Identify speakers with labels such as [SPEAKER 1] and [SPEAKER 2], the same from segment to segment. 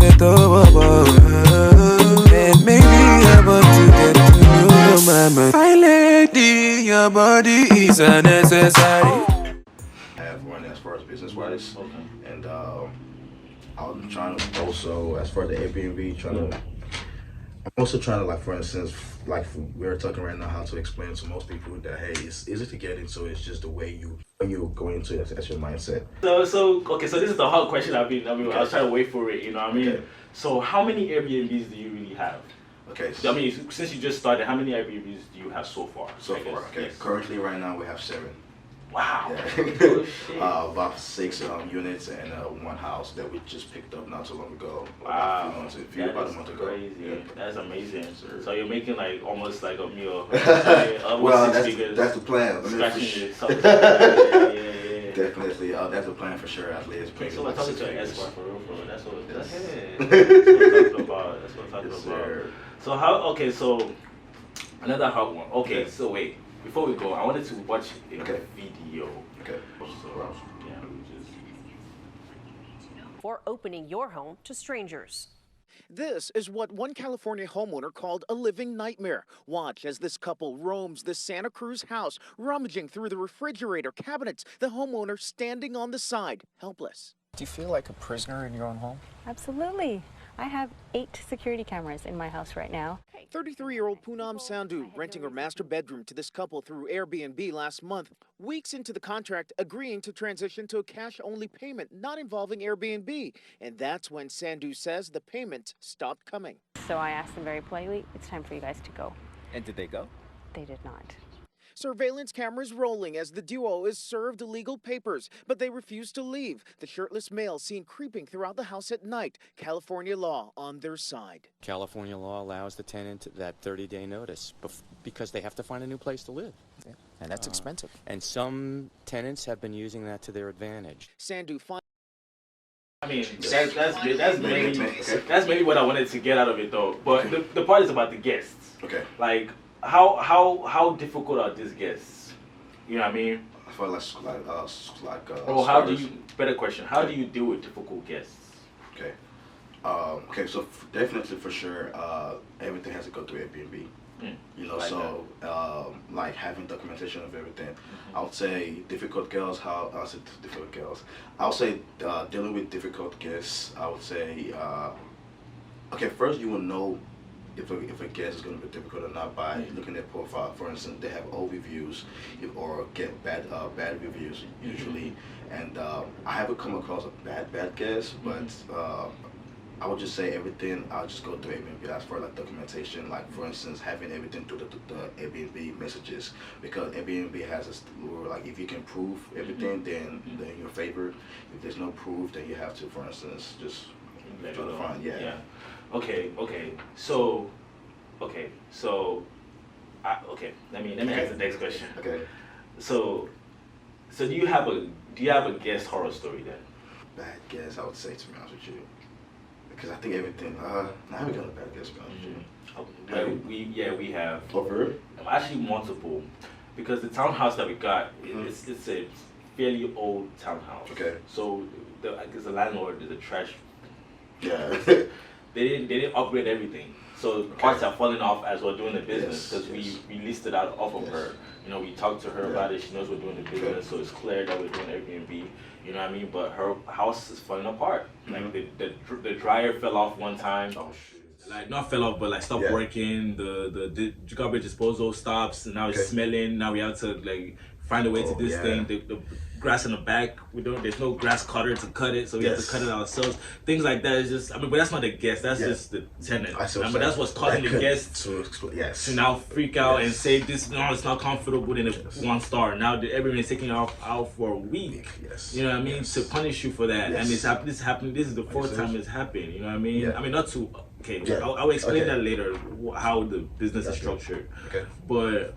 [SPEAKER 1] it over. And maybe I'm about to get to know my mind. My lady, your body is unnecessary.
[SPEAKER 2] I have one as far as business wise, and I'm trying to also, as far as the Airbnb, I'm also trying to, like, for instance, like we're talking right now, how to explain to most people that, hey, it's easy to get into. It's just the way you go into it. That's your mindset.
[SPEAKER 3] So okay. So this is the hard question. I was trying to wait for it. You know what I mean?
[SPEAKER 2] Okay.
[SPEAKER 3] So how many Airbnbs do you really have?
[SPEAKER 2] Okay.
[SPEAKER 3] I mean, since you just started, how many Airbnbs do you have so far?
[SPEAKER 2] So far, okay. Yes. Currently, right now, we have 7.
[SPEAKER 3] Wow.
[SPEAKER 2] Yeah.
[SPEAKER 3] Oh, shit.
[SPEAKER 2] About 6 units and one house that we just picked up not too long ago.
[SPEAKER 3] Wow.
[SPEAKER 2] About a month ago.
[SPEAKER 3] Crazy.
[SPEAKER 2] Yeah.
[SPEAKER 3] That's amazing. So you're making like almost like a meal.
[SPEAKER 2] Well, that's the plan.
[SPEAKER 3] Yeah.
[SPEAKER 2] Definitely, that's the plan for sure. At least.
[SPEAKER 3] So I'm talking to an Esquire for real. That's what I'm talking about. That's what I'm talking about.
[SPEAKER 2] Sir.
[SPEAKER 3] So okay, so another hard one. Okay, so wait. Before we go, I wanted to watch a video.
[SPEAKER 2] Okay.
[SPEAKER 3] So, yeah,
[SPEAKER 4] for opening your home to strangers.
[SPEAKER 5] This is what one California homeowner called a living nightmare. Watch as this couple roams the Santa Cruz house, rummaging through the refrigerator cabinets, the homeowner standing on the side, helpless.
[SPEAKER 6] Do you feel like a prisoner in your own home?
[SPEAKER 7] Absolutely. I have 8 security cameras in my house right now.
[SPEAKER 5] 33-year-old Poonam Sandhu renting her master bedroom to this couple through Airbnb last month. Weeks into the contract, agreeing to transition to a cash-only payment not involving Airbnb. And that's when Sandhu says the payment stopped coming.
[SPEAKER 7] So I asked them very politely, it's time for you guys to go.
[SPEAKER 6] And did they go?
[SPEAKER 7] They did not.
[SPEAKER 5] Surveillance cameras rolling as the duo is served illegal papers, but they refuse to leave. The shirtless male seen creeping throughout the house at night. California law on their side.
[SPEAKER 8] California law allows the tenant that 30-day notice because they have to find a new place to live.
[SPEAKER 6] Yeah. And that's expensive.
[SPEAKER 8] And some tenants have been using that to their advantage.
[SPEAKER 5] Sandhu
[SPEAKER 3] I mean, that's maybe what I wanted to get out of it though. But the part is about the guests.
[SPEAKER 2] Okay.
[SPEAKER 3] Like, how difficult are these guests? You know what I mean?
[SPEAKER 2] I feel
[SPEAKER 3] how do you? Better question. How do you deal with difficult guests?
[SPEAKER 2] Okay. Okay. So definitely for sure, everything has to go through Airbnb. You know, like so like having documentation of everything. I would say difficult girls. I would say dealing with difficult guests. I would say okay. First, you will know if a guest is going to be difficult or not by looking at profile. For instance, they have old reviews or get bad reviews usually. And I haven't come across a bad guest, but I would just say everything. I'll just go through Airbnb as for like documentation. Like for instance, having everything through the Airbnb messages, because Airbnb has this rule, like if you can prove everything, then in your favor. If there's no proof, then you have to, for instance, just try to find. Yeah.
[SPEAKER 3] Okay. So, let me ask the next question.
[SPEAKER 2] Okay.
[SPEAKER 3] So do you have a guest horror story then?
[SPEAKER 2] Bad guess, I would say, to be honest with you, because I think everything. I haven't got a bad guess, to be honest with you.
[SPEAKER 3] We have.
[SPEAKER 2] Over?
[SPEAKER 3] Actually, multiple, because the townhouse that we got, it's a fairly old townhouse.
[SPEAKER 2] Okay.
[SPEAKER 3] So I guess the landlord is a trash.
[SPEAKER 2] Yeah.
[SPEAKER 3] They didn't upgrade everything, so parts are falling off as we're doing the business because we listed out off of her. You know, we talked to her about it. She knows we're doing the business, so it's clear that we're doing Airbnb. You know what I mean? But her house is falling apart. Like the dryer fell off one time.
[SPEAKER 2] Oh shit.
[SPEAKER 3] Like not fell off, but like stopped working. The garbage disposal stops, and now it's smelling. Now we have to like find a way to this thing. The grass in the back, there's no grass cutter to cut it, so we have to cut it ourselves. Things like that is just, but that's not the guest, that's just the tenant. But that's what's causing the guests to now freak out and say this, no, it's not comfortable in a 1-star. Now everyone's taking out for a week. You know what I mean? To punish you for that. And this happening, this is the 4th time it's happened, you know what I mean? I mean, not to, I'll explain that later, how the business is structured. But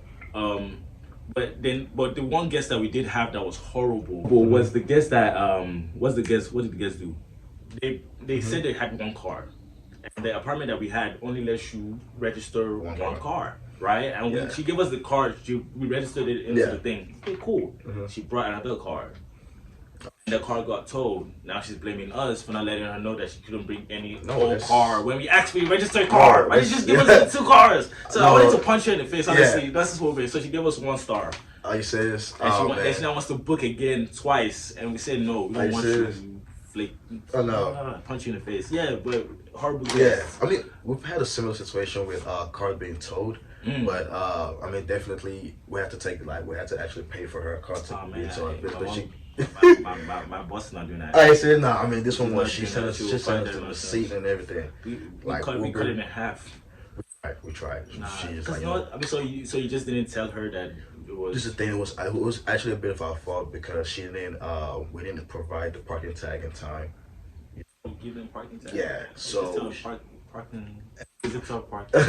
[SPEAKER 3] the one guest that we did have that was horrible was the guest that what did the guest do? They said they had 1 car, and the apartment that we had only lets you register one car, right? And she gave us the car, we registered it into the thing. Okay, cool. She brought another car. The car got towed. Now she's blaming us for not letting her know that she couldn't bring any
[SPEAKER 2] No,
[SPEAKER 3] old
[SPEAKER 2] that's-
[SPEAKER 3] car when we actually registered car. Why did you just give us the 2 cars? So I wanted to punch her in the face. Honestly, that's just what it is. So she gave us 1 star.
[SPEAKER 2] Are you serious?
[SPEAKER 3] And
[SPEAKER 2] Oh,
[SPEAKER 3] and she now wants to book again twice, and we said no. We
[SPEAKER 2] Are
[SPEAKER 3] don't
[SPEAKER 2] you
[SPEAKER 3] want
[SPEAKER 2] serious?
[SPEAKER 3] you. Flake.
[SPEAKER 2] Oh, no.
[SPEAKER 3] Punch you in the face. Yeah, but horrible.
[SPEAKER 2] Yeah, I mean, we've had a similar situation with cars being towed, but I mean, definitely we had to actually pay for her car to be towed. But she,
[SPEAKER 3] my boss is not doing that.
[SPEAKER 2] I said no. I mean, this one
[SPEAKER 3] She's
[SPEAKER 2] was
[SPEAKER 3] not
[SPEAKER 2] she
[SPEAKER 3] doing
[SPEAKER 2] sent
[SPEAKER 3] that.
[SPEAKER 2] us
[SPEAKER 3] She will
[SPEAKER 2] she sent
[SPEAKER 3] find
[SPEAKER 2] us
[SPEAKER 3] her
[SPEAKER 2] the
[SPEAKER 3] myself.
[SPEAKER 2] receipt and everything.
[SPEAKER 3] We cut it in half.
[SPEAKER 2] We tried.
[SPEAKER 3] Nah,
[SPEAKER 2] She just
[SPEAKER 3] cause
[SPEAKER 2] like,
[SPEAKER 3] no, I mean, so you just didn't tell her that it was.
[SPEAKER 2] this is the thing. It was actually a bit of our fault because we didn't provide the parking tag in time.
[SPEAKER 3] You give them parking tag.
[SPEAKER 2] Yeah, so-
[SPEAKER 3] Just tell them parking. Is it tough parking?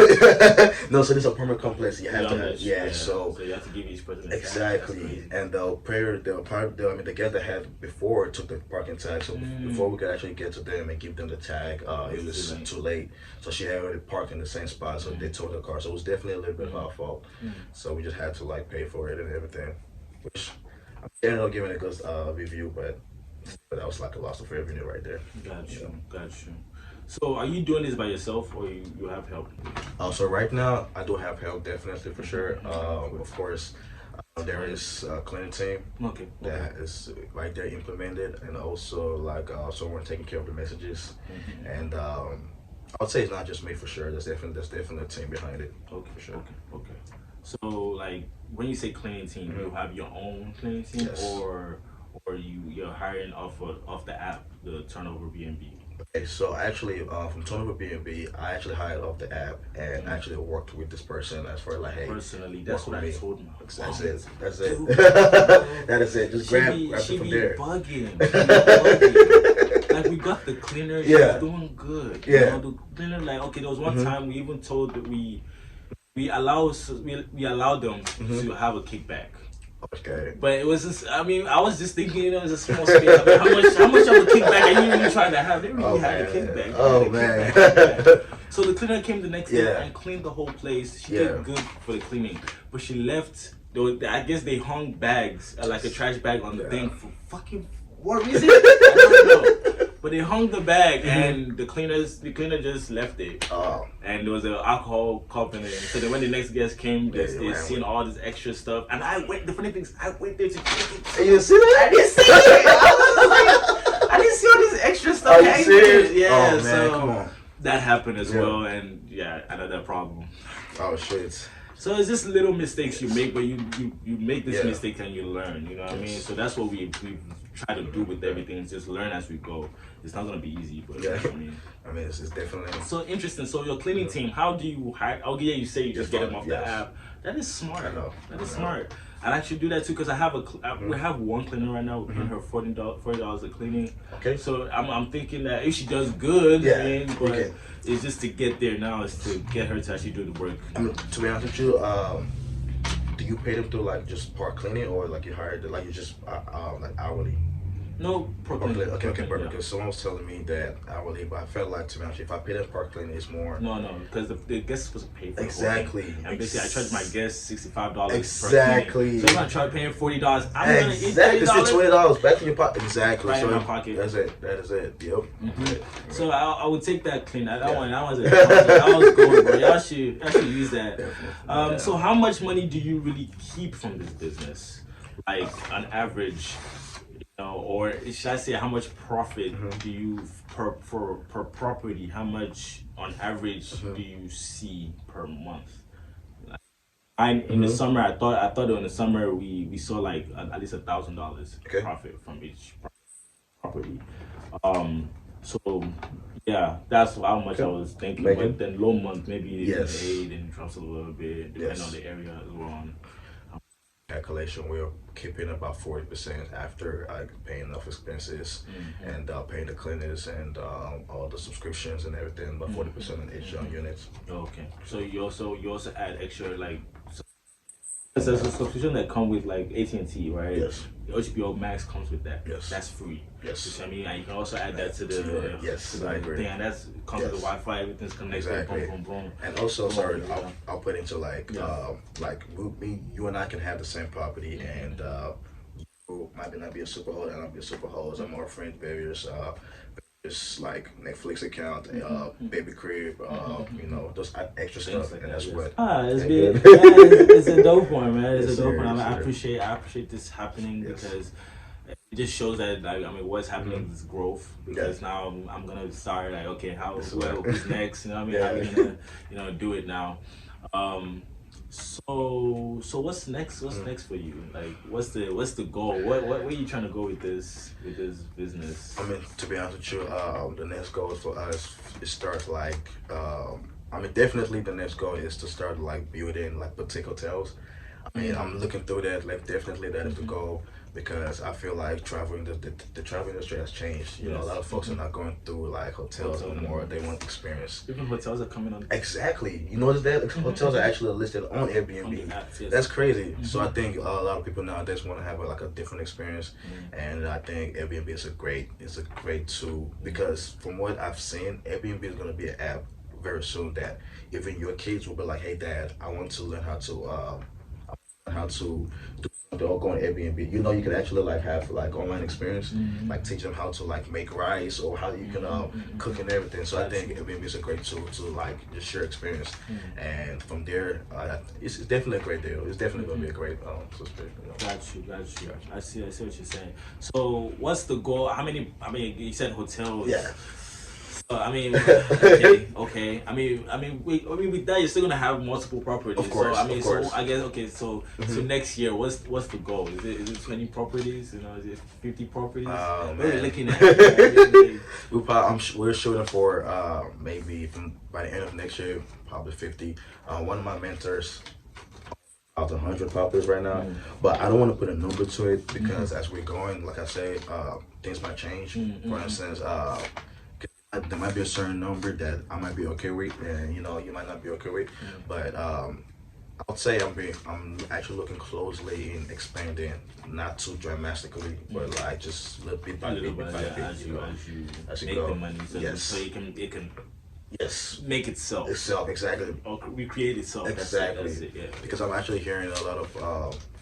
[SPEAKER 2] No, so this is a permanent complex. You have to have,
[SPEAKER 3] So you have to give each person a tag. That's
[SPEAKER 2] exactly.
[SPEAKER 3] crazy.
[SPEAKER 2] And the guest that had before took the parking tag. So before we could actually get to them and give them the tag, it was too late. So she had already parked in the same spot. So they towed the car. So it was definitely a little bit of our fault. So we just had to like pay for it and everything. Which I ended up giving a good review, but that was like a loss of revenue right there.
[SPEAKER 3] Got you. So are you doing this by yourself or you have help?
[SPEAKER 2] So right now I do have help, definitely for sure. Of course, there is a cleaning team
[SPEAKER 3] Okay.
[SPEAKER 2] that is right there implemented, and also like someone taking care of the messages. And I would say it's not just me for sure. There's definitely a team behind it.
[SPEAKER 3] Okay, for sure. Okay. So like when you say cleaning team, you have your own cleaning team,
[SPEAKER 2] Yes.
[SPEAKER 3] or you're hiring off the app, the Turnover BNB.
[SPEAKER 2] Okay, so actually, from Turnover BNB, I actually hired off the app and actually worked with this person as far as like, hey,
[SPEAKER 3] Personally, that's
[SPEAKER 2] work
[SPEAKER 3] what I
[SPEAKER 2] with me.
[SPEAKER 3] told my
[SPEAKER 2] That's
[SPEAKER 3] mom.
[SPEAKER 2] it. That's it.
[SPEAKER 3] Dude.
[SPEAKER 2] That is it. Just grab it
[SPEAKER 3] She
[SPEAKER 2] from
[SPEAKER 3] be
[SPEAKER 2] there.
[SPEAKER 3] bugging. She be bugging. Like we got the cleaner, she's
[SPEAKER 2] Yeah.
[SPEAKER 3] doing good.
[SPEAKER 2] Yeah.
[SPEAKER 3] You know, the cleaner, like okay, there was one time we even told that we allowed them to have a kickback.
[SPEAKER 2] Okay.
[SPEAKER 3] But it was just, I mean, I was just thinking, it was a small space. I mean, how much of a kickback are you really trying to have? They really had a kickback. They
[SPEAKER 2] Oh,
[SPEAKER 3] had a
[SPEAKER 2] man.
[SPEAKER 3] kickback. So the cleaner came the next day
[SPEAKER 2] Yeah.
[SPEAKER 3] and cleaned the whole place. She
[SPEAKER 2] Yeah.
[SPEAKER 3] did good for the cleaning, but she left. I guess they hung bags, like a trash bag, on the thing for fucking what reason? I don't know. But they hung the bag, and the cleaner just left it.
[SPEAKER 2] Oh.
[SPEAKER 3] And there was an alcohol cup in it. So then when the next guest came,
[SPEAKER 2] Yeah,
[SPEAKER 3] they
[SPEAKER 2] ran
[SPEAKER 3] seen
[SPEAKER 2] with
[SPEAKER 3] all this extra stuff. And the funny thing is, I went there to check it.
[SPEAKER 2] You see that?
[SPEAKER 3] I didn't see it. I didn't see all this extra stuff.
[SPEAKER 2] Are you
[SPEAKER 3] hanging.
[SPEAKER 2] serious?
[SPEAKER 3] Yeah,
[SPEAKER 2] Oh, man,
[SPEAKER 3] so
[SPEAKER 2] come on.
[SPEAKER 3] that happened as
[SPEAKER 2] Yeah.
[SPEAKER 3] well. And yeah, another problem.
[SPEAKER 2] Oh shit.
[SPEAKER 3] So it's just little mistakes you make, but you make this
[SPEAKER 2] Yeah.
[SPEAKER 3] mistake and you learn. You know what I mean? So that's what we try to do with everything. Is just learn as we go. It's not gonna be easy, but
[SPEAKER 2] Yeah.
[SPEAKER 3] I mean.
[SPEAKER 2] I mean, it's definitely.
[SPEAKER 3] So interesting. So your cleaning team, how do you hire? Oh yeah, you say you just get them off the
[SPEAKER 2] Yes.
[SPEAKER 3] app. That is smart.
[SPEAKER 2] I know.
[SPEAKER 3] That is smart. I actually do that too because I have we have one cleaner right now. We pay her $40 a cleaning.
[SPEAKER 2] Okay.
[SPEAKER 3] So I'm thinking that if she does good,
[SPEAKER 2] Yeah,
[SPEAKER 3] I mean,
[SPEAKER 2] we
[SPEAKER 3] but
[SPEAKER 2] can.
[SPEAKER 3] it's just to get there now is to get her to actually do the work.
[SPEAKER 2] I mean, to be honest with you, do you pay them through like just part cleaning or like you hired like you just like hourly?
[SPEAKER 3] No, per
[SPEAKER 2] Okay,
[SPEAKER 3] cleaning.
[SPEAKER 2] okay, perfect.
[SPEAKER 3] Yeah.
[SPEAKER 2] Because someone was telling me that hourly, but I felt like to be honest, if I pay them part cleaning, it's more.
[SPEAKER 3] No, because the guest is supposed to pay for
[SPEAKER 2] Exactly.
[SPEAKER 3] the whole thing. And basically, I charge my guest $65
[SPEAKER 2] Exactly.
[SPEAKER 3] per cleaning. So if I try paying $40, I'm gonna eat
[SPEAKER 2] Exactly. It's
[SPEAKER 3] $30.
[SPEAKER 2] $20 back in your pocket. Exactly.
[SPEAKER 3] Right in
[SPEAKER 2] so
[SPEAKER 3] my pocket.
[SPEAKER 2] That's it. That is it. Yep.
[SPEAKER 3] So I would take that clean. That
[SPEAKER 2] Yeah.
[SPEAKER 3] one. That was gold, bro. Y'all should use that.
[SPEAKER 2] Definitely.
[SPEAKER 3] So how much money do you really keep from this business, like on average, you know, or should I say how much profit do you per property? How much on average do you see per month? In the summer, I thought in the summer we saw like at least $1,000
[SPEAKER 2] Okay.
[SPEAKER 3] profit from each property. So yeah, that's how much I was thinking.
[SPEAKER 2] Megan?
[SPEAKER 3] But then low month maybe
[SPEAKER 2] Yes.
[SPEAKER 3] 8 and drops a little bit depending
[SPEAKER 2] Yes.
[SPEAKER 3] on the area as well.
[SPEAKER 2] Calculation, we're keeping about 40% after paying enough expenses and paying the cleaners and all the subscriptions and everything. About 40% on each units.
[SPEAKER 3] Okay, so you also add extra like. There's a subscription that come with like AT&T, right?
[SPEAKER 2] Yes.
[SPEAKER 3] HBO Max comes with that.
[SPEAKER 2] Yes.
[SPEAKER 3] That's free.
[SPEAKER 2] Yes.
[SPEAKER 3] You see what I mean? And you can also add that to the
[SPEAKER 2] Yes,
[SPEAKER 3] to the
[SPEAKER 2] I agree.
[SPEAKER 3] thing, and that's comes with
[SPEAKER 2] Yes.
[SPEAKER 3] the Wi-Fi. Everything's connected.
[SPEAKER 2] Exactly.
[SPEAKER 3] Boom, boom, boom.
[SPEAKER 2] And also, sorry,
[SPEAKER 3] Yeah.
[SPEAKER 2] I'll put into like
[SPEAKER 3] Yeah.
[SPEAKER 2] like you and I can have the same property and who might not be a super host, and I'll be a super host. I'm offering various like Netflix account, baby crib, you know, those extra stuff, and that's what.
[SPEAKER 3] It's a dope one, man. It's a dope one. I appreciate this happening because it just shows that, like, I mean, what's happening is growth. Because now I'm gonna start like, okay, who's next? You know what I mean? How are we gonna, you know, do it now? So what's next? What's next for you? Like, what's the goal? Where are you trying to go with this business?
[SPEAKER 2] I mean, to be honest with you, the next goal for us is start like, I mean, definitely the next goal is to start like building like boutique hotels. I mean, I'm looking through that. Like, definitely that is the goal, because I feel like traveling, the travel industry has changed. You know, a lot of folks are not going through like hotels anymore. They want experience.
[SPEAKER 3] Even hotels are coming on.
[SPEAKER 2] Exactly. You notice that hotels are actually listed on Airbnb.
[SPEAKER 3] On the apps, yes.
[SPEAKER 2] That's crazy. So I think a lot of people nowadays want to have like a different experience, and I think Airbnb is a great tool, because from what I've seen, Airbnb is going to be an app very soon that even your kids will be like, hey Dad, I want to learn how to do go on Airbnb. You know, you can actually like have like online experience, like teach them how to like make rice, or how you can cook and everything. So I think Airbnb is a great tool to like just share experience, and from there, it's definitely a great deal. It's definitely gonna be a great subscription. You know?
[SPEAKER 3] Got you. I see what you're saying. So what's the goal? How many? I mean, you said hotels.
[SPEAKER 2] Yeah.
[SPEAKER 3] I mean, okay. I mean, with that, you're still gonna have multiple properties.
[SPEAKER 2] Of course,
[SPEAKER 3] so, I mean,
[SPEAKER 2] of course.
[SPEAKER 3] so I guess so next year, what's the goal? Is it 20 properties? You know, is it 50 properties?
[SPEAKER 2] Oh,
[SPEAKER 3] What are we
[SPEAKER 2] man.
[SPEAKER 3] looking at?
[SPEAKER 2] We're shooting for maybe by the end of next year, probably 50. One of my mentors out 100 properties right now, but I don't want to put a number to it, because as we're going, like I say, things might change. For instance, there might be a certain number that I might be okay with, and you know, you might not be okay with. But I would say I'm actually looking closely in expanding, not too dramatically, but like just little bit by bit,
[SPEAKER 3] As you make
[SPEAKER 2] go.
[SPEAKER 3] the money,
[SPEAKER 2] Yes.
[SPEAKER 3] so it can
[SPEAKER 2] Yes.
[SPEAKER 3] make itself
[SPEAKER 2] Exactly.
[SPEAKER 3] or recreate itself.
[SPEAKER 2] Exactly.
[SPEAKER 3] That's it, yeah.
[SPEAKER 2] Because I'm actually hearing a lot of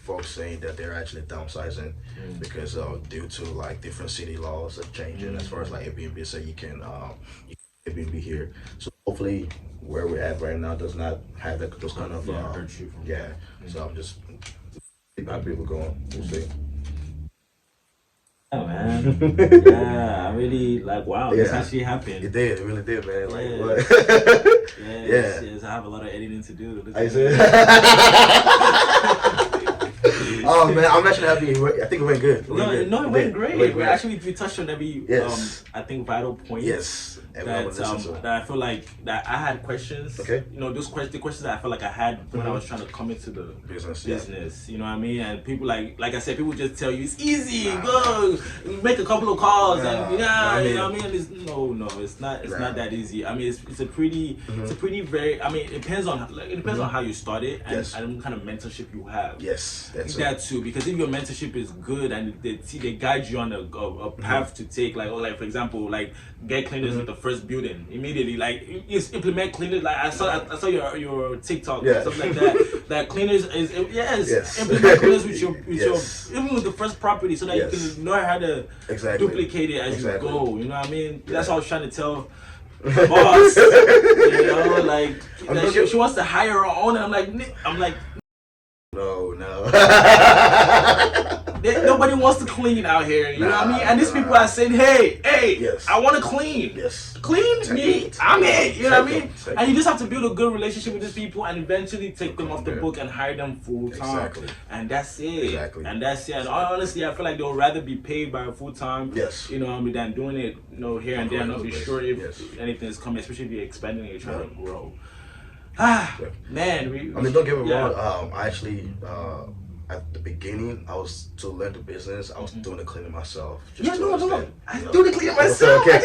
[SPEAKER 2] folks saying that they're actually downsizing because due to like different city laws are changing as far as like Airbnb, so you can Airbnb here. So hopefully where we're at right now does not have those kind of
[SPEAKER 3] hurt you from
[SPEAKER 2] So I'm just keep how people going. We'll see.
[SPEAKER 3] Yeah, man. Yeah, I really like. Wow, this actually happened.
[SPEAKER 2] It did. It really did, man. Like
[SPEAKER 3] Yeah.
[SPEAKER 2] what?
[SPEAKER 3] Yes, I have a lot of editing to do.
[SPEAKER 2] I said. Oh man, I'm actually happy. I think it went good.
[SPEAKER 3] It went great. We touched on every I think vital point.
[SPEAKER 2] Yes.
[SPEAKER 3] That I feel like that I had questions.
[SPEAKER 2] Okay.
[SPEAKER 3] You know, the questions that I felt like I had when I was trying to come into the business. You know what I mean? And people like I said, people just tell you it's easy. Go make a couple of calls and you know what I mean? It's not that easy. I mean, it's a pretty very. I mean, it depends on how you start it and what kind of mentorship you have.
[SPEAKER 2] Yes, that's
[SPEAKER 3] that too. Because if your mentorship is good and they guide you on a path to take, like for example, like get cleaners with the first building immediately. Like you implement cleaners. Like I saw your TikTok and stuff like that. That cleaners is implement cleaners with your even with the first property, so that you can know how to duplicate it as you go. You know what I mean? That's what I was trying to tell my boss. You know, like she wants to hire her own, and I'm like.
[SPEAKER 2] No.
[SPEAKER 3] Nobody wants to clean out here, you know what I mean? And these people are saying, hey, I want to clean.
[SPEAKER 2] Yes.
[SPEAKER 3] Clean me. I'm it. You know what I mean? And you just have to build a good relationship with these people and eventually take them off the book and hire them full time.
[SPEAKER 2] Exactly.
[SPEAKER 3] And that's it.
[SPEAKER 2] Exactly.
[SPEAKER 3] And that's it. And honestly, I feel like they'll rather be paid by a full time,
[SPEAKER 2] Yes.
[SPEAKER 3] you know what I mean, than doing it, you know, here and there, and not be sure if
[SPEAKER 2] Yes.
[SPEAKER 3] anything is coming, especially if you're expanding and you're trying to grow. Man,
[SPEAKER 2] I mean, don't get me wrong. I actually, at the begining, I was to learn the business. I was doing the cleaning myself.
[SPEAKER 3] I do the cleaning myself.
[SPEAKER 2] Okay.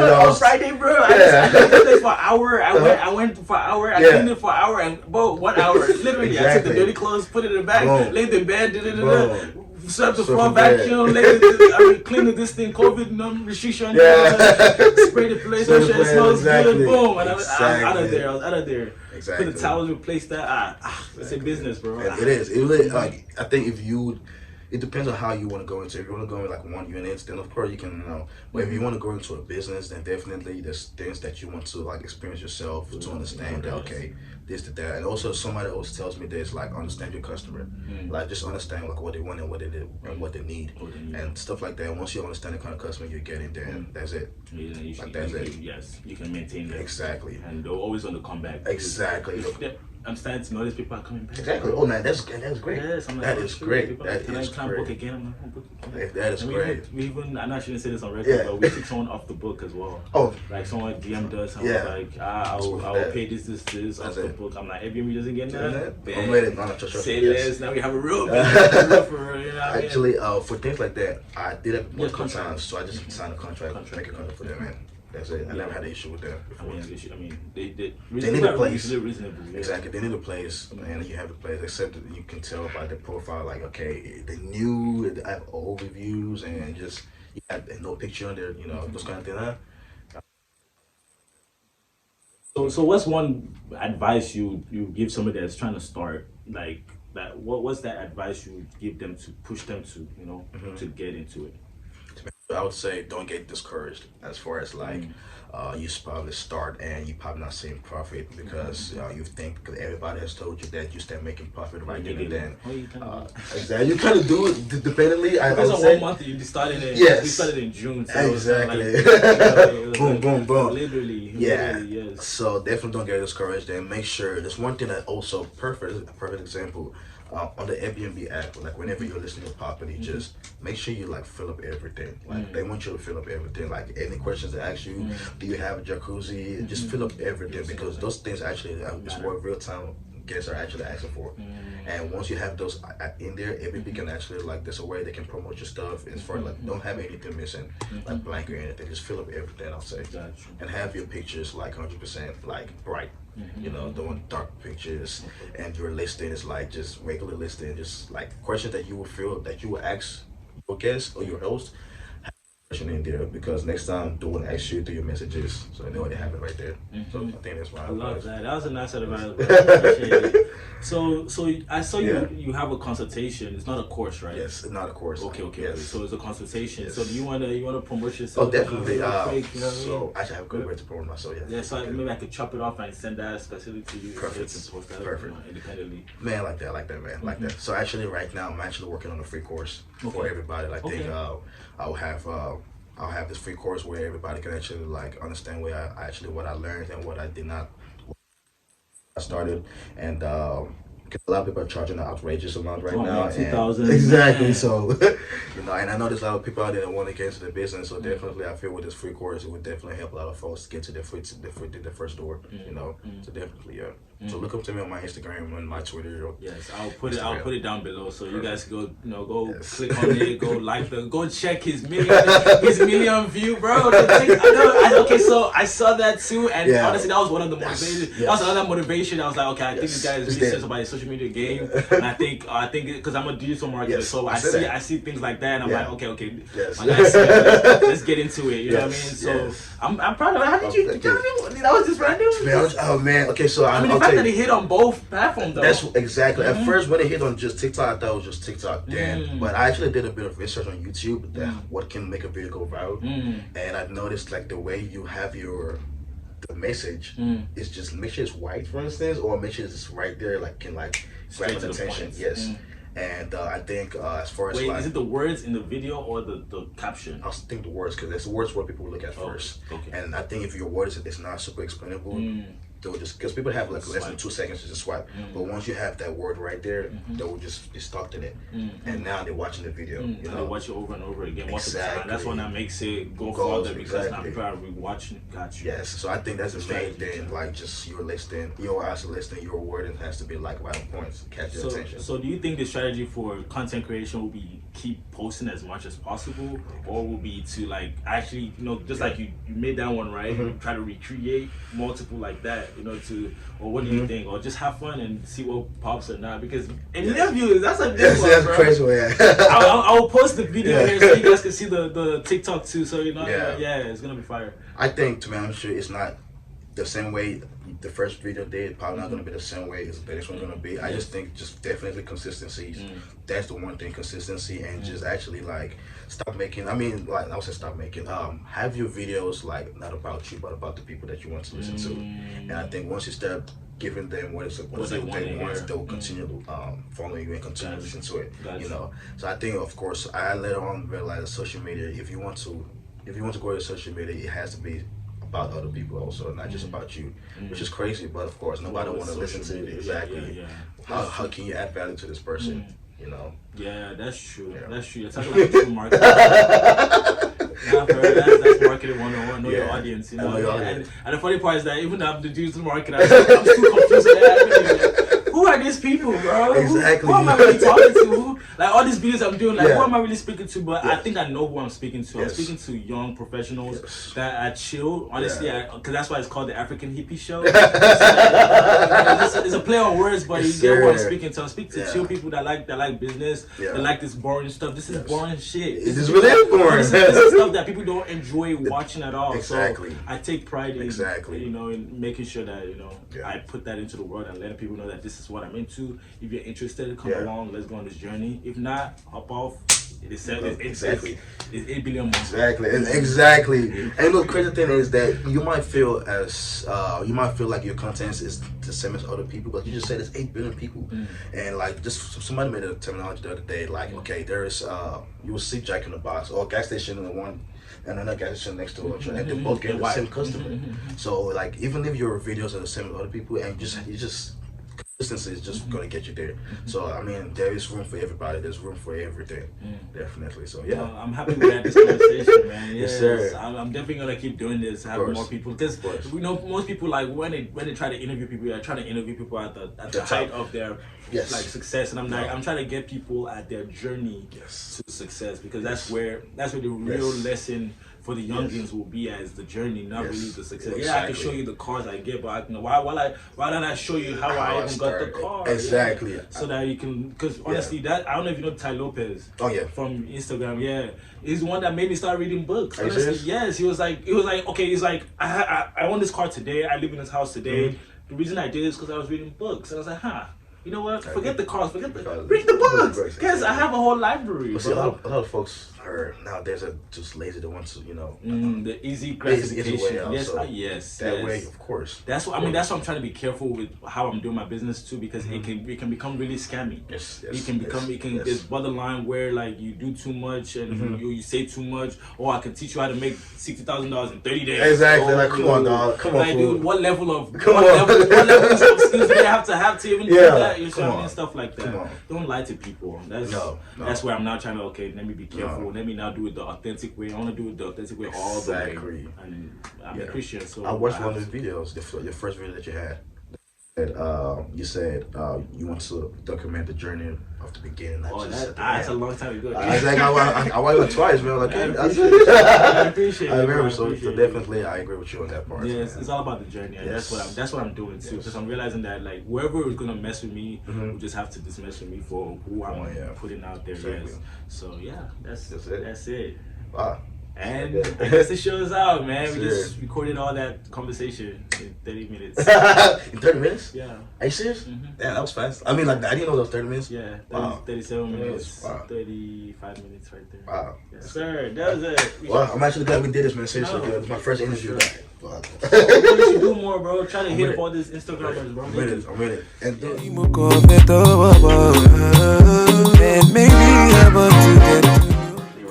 [SPEAKER 3] On Friday, bro, I did this for an hour. I went for an hour. I cleaned it for an hour, and 1 hour. Literally, I took the dirty clothes, put it in the bag, laid the bed, swept the floor, vacuum, cleaned this thing, COVID restriction, spray the place, make sure it smells good, boom, and I was out of there.
[SPEAKER 2] Exactly.
[SPEAKER 3] Put the towels, replace that. It's a business, bro.
[SPEAKER 2] It is. It really, like, I think if you it depends on how you want to go into it. If you want to go in like one unit, then of course you can, but if you want to go into a business, then definitely there's things that you want to like experience yourself to understand that, okay, this, that. And also somebody always tells me this, like, understand your customer. Like, just understand like what they want and what they need and stuff like that. Once you understand the kind of customer you're getting, then that's it. That's it.
[SPEAKER 3] Yes, you can maintain that.
[SPEAKER 2] Exactly.
[SPEAKER 3] And they're always on the comeback.
[SPEAKER 2] Exactly.
[SPEAKER 3] I'm starting to notice people are coming back.
[SPEAKER 2] Exactly. Oh man, that's great.
[SPEAKER 3] Yes, I'm like,
[SPEAKER 2] That is great. That
[SPEAKER 3] can
[SPEAKER 2] is
[SPEAKER 3] I
[SPEAKER 2] great.
[SPEAKER 3] book again? I'm like, I'll book again.
[SPEAKER 2] That is great.
[SPEAKER 3] We even, I know I shouldn't say this on record, but we took someone off the book as well.
[SPEAKER 2] Oh.
[SPEAKER 3] Like someone DM'd us and was like, I will pay this off the book. I'm like, Airbnb doesn't get that.
[SPEAKER 2] I'm ready. No,
[SPEAKER 3] say less. Now we have a real business for real, you know what
[SPEAKER 2] Actually, for things like that, I did it multiple times, so I just signed a contract, make a contract for them, man. That's it. I never had an issue with them before.
[SPEAKER 3] They
[SPEAKER 2] need a place.
[SPEAKER 3] Reasonable, yeah.
[SPEAKER 2] Exactly. They need a place, and you have the place. Except that you can tell by the profile, like, okay, they new, they have old reviews, and just you have no picture on there, those kind of things. Huh?
[SPEAKER 3] So what's one advice you give somebody that's trying to start like that? What's that advice you give them to push them to to get into it?
[SPEAKER 2] I would say don't get discouraged as far as like you probably start and you probably not seeing profit because you think because everybody has told you that you start making profit right then and then. Exactly, you kind of do it dependently. I would say 1 month
[SPEAKER 3] you started in.
[SPEAKER 2] Yes.
[SPEAKER 3] We started in June. So
[SPEAKER 2] exactly. Boom.
[SPEAKER 3] Literally. Yes.
[SPEAKER 2] So definitely don't get discouraged and make sure. There's one thing that also perfect example. On the Airbnb app, like whenever you're listing your property, just make sure you like fill up everything. Like they want you to fill up everything. Like any questions they ask you, do you have a jacuzzi? Just fill up everything because those things actually is what real time guests are actually asking for. And once you have those in there, Airbnb can actually like there's a way they can promote your stuff as far like don't have anything missing, like blank or anything. Just fill up everything. I'll say, and have your pictures like 100% like bright. Don't want dark pictures, and your listing is like just regular listing, just like questions that you will feel that you will ask your guest or your host. Have a question in there because next time they will ask you through your messages, so they know what they have it right there. So I think that's why
[SPEAKER 3] I love that. That was a nice advice. Appreciate it. So I saw you have a consultation. It's not a course, right?
[SPEAKER 2] Yes, it's not a course.
[SPEAKER 3] Okay.
[SPEAKER 2] Yes.
[SPEAKER 3] So it's a consultation.
[SPEAKER 2] Yes.
[SPEAKER 3] So do you wanna promote yourself?
[SPEAKER 2] Oh, definitely.
[SPEAKER 3] Quick,
[SPEAKER 2] So I should have a good way to promote myself.
[SPEAKER 3] Yeah. So maybe I could chop it off and send that specifically to you.
[SPEAKER 2] Perfect.
[SPEAKER 3] Independently.
[SPEAKER 2] Man, like that, man, like that. So actually, right now, I'm actually working on a free course for everybody. I think I'll have this free course where everybody can actually like understand what I learned and what I did not. I started and because a lot of people are charging an outrageous amount right now.
[SPEAKER 3] Man, 2,000.
[SPEAKER 2] Exactly. So and I know there's a lot of people out there that want to get into the business. So definitely, I feel with this free course, it would definitely help a lot of folks get to the first door. So definitely, yeah. So look up to me on my Instagram and my Twitter.
[SPEAKER 3] Yes, I'll put it down below so you guys go click on it, go check his million view, bro. Okay, so I saw that too, and honestly, that was one of the motivations. That was another motivation. I was like, okay, I think this guy is really serious about his social media game, and I think because I'm a digital marketer, so I see things like that, and I'm like, okay, my guys, let's get into it. You know what I mean? So I'm proud of it. How did you? That was just random.
[SPEAKER 2] Oh man, okay, so
[SPEAKER 3] I mean, the fact that it hit on both platforms, though.
[SPEAKER 2] That's exactly. At first, when it hit on just TikTok, I thought it was just TikTok. Then, but I actually did a bit of research on YouTube that what can make a video go viral, and I noticed like the way you have the message is just make sure it's white, for instance, or make sure it's right there, like can like grab an attention. Yes. And I think as far as
[SPEAKER 3] is it the words in the video or the caption?
[SPEAKER 2] I think the words, because that's the words what people look at first. Okay. And I think if your words is not super explainable, they'll just because people have like less than 2 seconds to just swipe. But once you have that word right there, they will just be stuck in it. And now they're watching the video.
[SPEAKER 3] They watch it over and over again. Exactly. That's when that makes it go further because now people are rewatching. Got you.
[SPEAKER 2] Yes. So I think that's the main thing. Like just your listing, your listing, your wording has to be like right on points, catch your attention.
[SPEAKER 3] So do you think the strategy for content creation will be keep posting as much as possible, or will be to like actually just like you made that one right, try to recreate multiple like that, or what do you think, or just have fun and see what pops or not? Because in interviews, that's a big one, bro.
[SPEAKER 2] Crazy one,
[SPEAKER 3] I will post the video here so you guys can see the TikTok too. So it's gonna be fire.
[SPEAKER 2] I think, to be honest, it's not the same way the first video did, probably not going to be the same way as the next one's going to be. I just think just definitely consistency. That's the one thing, consistency, and just actually like stop making, I mean, like I would say stop making, have your videos like not about you, but about the people that you want to listen to. And I think once you start giving them what they want, they'll continue following you and continue to listen to it. You know, so I think, of course, I later on realized social media. If you want to go to social media, it has to be about other people also, not just about you, which is crazy. But of course, nobody want to listen to it. Exactly. How can you add value to this person? You know.
[SPEAKER 3] Yeah, that's true. Yeah. That's true. You're talking about true marketing. That's marketing 101. Know your audience. You know. And the funny part is that even though I'm the digital marketer, I'm still confused with that. Who are these people, bro?
[SPEAKER 2] Exactly.
[SPEAKER 3] Who am I really talking to? Like all these videos I'm doing, like who am I really speaking to? But I think I know who I'm speaking to. I'm speaking to young professionals that are chill. Honestly, because that's why it's called the African Hippie Show. It's a play on words, but you get what I'm speaking to. I'm speaking to chill people that like business, that like this boring stuff. This is boring shit.
[SPEAKER 2] This is really boring.
[SPEAKER 3] This is stuff that people don't enjoy watching at all.
[SPEAKER 2] Exactly.
[SPEAKER 3] So I take pride in in making sure that I put that into the world and letting people know that this is what I'm into. If you're interested, come along. Let's go on this journey. If not, hop off. It's 8 billion more.
[SPEAKER 2] Exactly. And the crazy thing is that you might feel like your content is the same as other people, but you just said there's 8 billion people. And like just somebody made a terminology the other day, like okay, there's you will see Jack in the Box or a gas station in the one and another gas station next to each other, and they both get the same customer. So like even if your videos are the same as other people, and you just consistency is just gonna get you there. So I mean, there is room for everybody. There's room for everything, definitely. So yeah,
[SPEAKER 3] I'm happy we had this conversation, man.
[SPEAKER 2] Yes, sir.
[SPEAKER 3] I'm definitely gonna keep doing this, having more people, because we know most people like when they try to interview people, they're trying to interview people at the height of their like success, and I'm trying to get people at their journey to success, because that's where the real lesson for the youngins will be as the journey, not really the success. Yeah, I can show you the cars I get, but why don't I show you how I even got the car?
[SPEAKER 2] Exactly.
[SPEAKER 3] So that you can, because honestly, that I don't know if you know Ty Lopez.
[SPEAKER 2] Oh yeah.
[SPEAKER 3] From Instagram, he's the one that made me start reading books. Honestly, yes. He was like, okay, he's like, I own this car today. I live in this house today. The reason I did is because I was reading books, and I was like, you know what? Forget the cars. Read the books. Because I have a whole library.
[SPEAKER 2] But see, a lot of folks are nowadays are just lazy. They want to,
[SPEAKER 3] the easy gratification.
[SPEAKER 2] Yes, that way, of course.
[SPEAKER 3] That's what I mean. That's why I'm trying to be careful with how I'm doing my business too, because it can become really scammy. There's borderline where like you do too much and you say too much. Or I can teach you how to make $60,000 in 30 days.
[SPEAKER 2] Exactly. Like, come on, dog. Come on,
[SPEAKER 3] dude. What level of skills do you have to even do that? You know what I mean? Stuff like that. Don't lie to people. That's where I'm now trying to let me be careful. Let me now do it the authentic way. I want to do it the authentic way all the way. And I'm a Christian, so
[SPEAKER 2] I watched one of the videos, your first video that you had. You said you want to document the journey of the beginning.
[SPEAKER 3] That's a long time ago.
[SPEAKER 2] I was like, I watched it twice, man. Like,
[SPEAKER 3] I appreciate it.
[SPEAKER 2] I remember, so definitely, I agree with you on that part.
[SPEAKER 3] Yeah, it's all about the journey. That's what I'm doing too. Because I'm realizing that like whoever is gonna mess with me, will just have to dismiss with me for who I'm putting out there. Yes. So yeah, that's it.
[SPEAKER 2] Wow.
[SPEAKER 3] And I guess the show's out, man. We just recorded all that conversation in 30 minutes.
[SPEAKER 2] In 30 minutes?
[SPEAKER 3] Yeah.
[SPEAKER 2] Are you serious? Yeah, that was fast. I mean, like, I didn't know that was 30 minutes.
[SPEAKER 3] Yeah, 37 minutes, 35 minutes right there.
[SPEAKER 2] Wow.
[SPEAKER 3] Yes, sir. That was it.
[SPEAKER 2] Well, I'm actually glad we did this, man. Seriously, it was my first interview.
[SPEAKER 3] What did you do more, bro? Try to hit up all this Instagrammers, bro.
[SPEAKER 2] I'm ready. And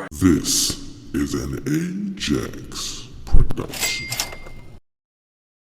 [SPEAKER 1] this is an Ajax production.